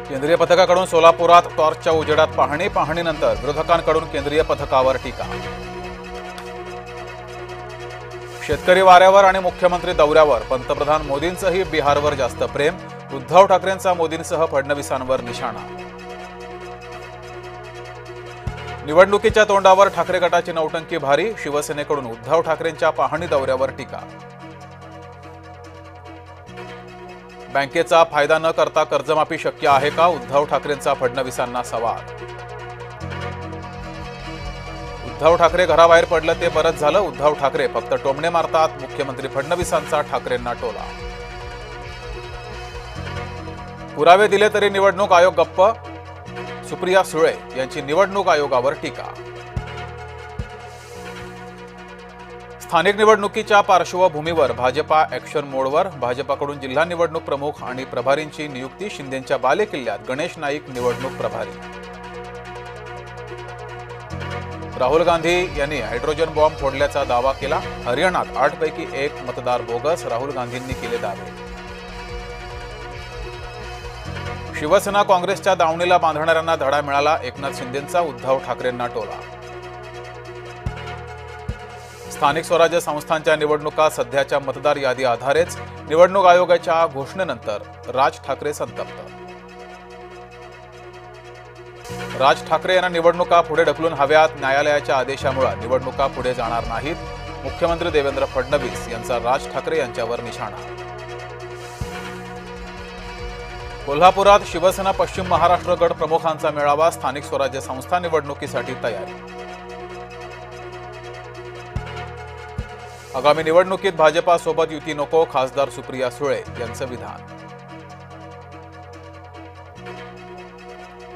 केंद्रीय पथकाकडून सोलापुरात टॉर्चच्या उजेडात पाहणीनंतर विरोधकांकडून केंद्रीय पथकावर टीका। शेतकरी वाऱ्यावर आणि मुख्यमंत्री दौऱ्यावर पंतप्रधान मोदींचंही बिहारवर जास्त प्रेम। उद्धव ठाकरेंचा मोदींसह फडणवीसांवर निशाणा। निवडणुकीच्या तोंडावर ठाकरे गटाची नौटंकी भारी। शिवसेनेकडून उद्धव ठाकरेंच्या पाहणी दौऱ्यावर टीका। बँकेचा फायदा न करता कर्जमाफी शक्य आहे का? उद्धव ठाकरेंचा फडणवीसांना सवाल। उद्धव ठाकरे घराबाहेर पडलं ते बरंच झालं। उद्धव ठाकरे फक्त टोमणे मारतात। मुख्यमंत्री फडणवीसांचा ठाकरेंना टोला। पुरावे दिले तरी निवडणूक आयोग गप्प। सुप्रिया सुळे यांची निवडणूक आयोगावर टीका। स्थानिक निवडणुकीच्या पार्श्वभूमीवर भाजपा ॲक्शन मोडवर। भाजपाकडून जिल्हा निवडणूक प्रमुख आणि प्रभारींची नियुक्ती। शिंदेंच्या बालेकिल्ल्यात गणेश नाईक निवडणूक प्रभारी। राहुल गांधी यांनी हायड्रोजन बॉम्ब फोडल्याचा दावा केला। हरियाणात 8 पैकी 1 मतदार बोगस। राहुल गांधींनी केले दावे। शिवसेना काँग्रेसच्या दावणीला बांधणाऱ्यांना धडा मिळाला। एकनाथ शिंदेंचा उद्धव ठाकरेंना टोला। स्थानिक स्वराज्य संस्थांच्या निवडणुका सध्याच्या मतदार यादी आधारेच। निवडणूक आयोगाच्या घोषणेनंतर राज ठाकरे संतप्त। राज ठाकरे यांना निवडणुका पुढे ढकलून हव्यात। न्यायालयाच्या आदेशामुळे निवडणुका पुढे जाणार नाहीत। मुख्यमंत्री देवेंद्र फडणवीस यांचा राज ठाकरे यांच्यावर निशाणा। कोल्हापुरात शिवसेना पश्चिम महाराष्ट्र गट प्रमुखांचा मेळावा। स्थानिक स्वराज्य संस्था निवडणुकीसाठी तयारी। आगामी निवडणुकीत भाजपासोबत युती नको। खासदार सुप्रिया सुळे यांचं विधान।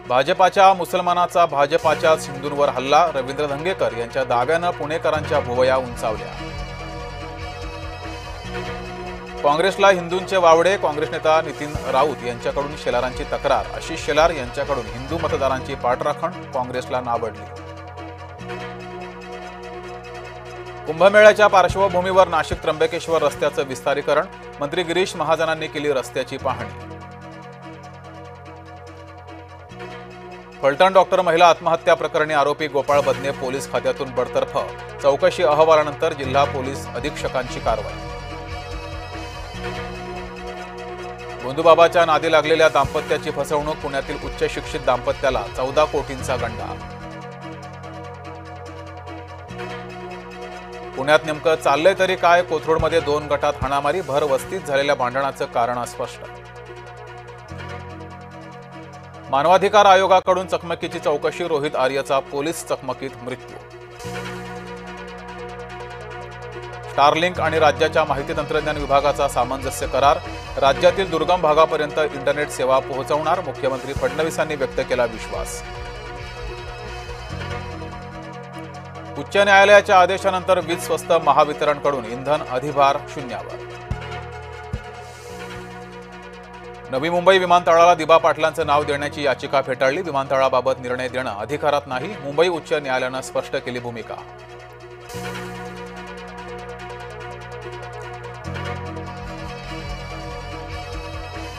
भाजपाच्या मुसलमानाचा भाजपाच्या हिंदूंवर हल्ला। रवींद्र धंगेकर यांच्या दाव्यानं पुणेकरांच्या भुवया उंचावल्या। काँग्रेसला हिंदूंचे वावडे। काँग्रेस नेता नितीन राऊत यांच्याकडून शेलारांची तक्रार। आशिष शेलार यांच्याकडून हिंदू मतदारांची पाठराखण काँग्रेसला नावडली। कुंभमेळ्याच्या पार्श्वभूमीवर नाशिक त्र्यंबकेश्वर रस्त्याचं विस्तारीकरण। मंत्री गिरीश महाजनांनी केली रस्त्याची पाहणी। फलटण डॉक्टर महिला आत्महत्या प्रकरणी आरोपी गोपाळ बदने पोलीस खात्यातून बडतर्फ। चौकशी अहवालानंतर जिल्हा पोलीस अधीक्षकांची कारवाई। गोंदूबाबाच्या नादी लागलेल्या दाम्पत्याची फसवणूक। पुण्यातील उच्च शिक्षित दाम्पत्याला 14 कोटींचा गंडा। पुण्यात नेमकं चाललंय तरी काय? कोथरूडमध्ये 2 गटात हाणामारी। भर वस्तीत झालेल्या भांडणाचं कारण अस्पष्ट। मानवाधिकार आयोगाकडून चकमकीची चौकशी। रोहित आर्यचा पोलीस चकमकीत मृत्यू। स्टारलिंक आणि राज्याच्या माहिती तंत्रज्ञान विभागाचा सामंजस्य करार। राज्यातील दुर्गम भागापर्यंत इंटरनेट सेवा पोहोचवणार। मुख्यमंत्री फडणवीसांनी व्यक्त केला विश्वास। उच्च न्यायालयाच्या आदेशानंतर वीज स्वस्त। महावितरणकडून इंधन अधिभार शून्यावर। नवी मुंबई विमानतळाला दिबा पाटलांचं नाव देण्याची याचिका फेटाळली। विमानतळाबाबत निर्णय देणं अधिकारात नाही। मुंबई उच्च न्यायालयानं स्पष्ट केली भूमिका।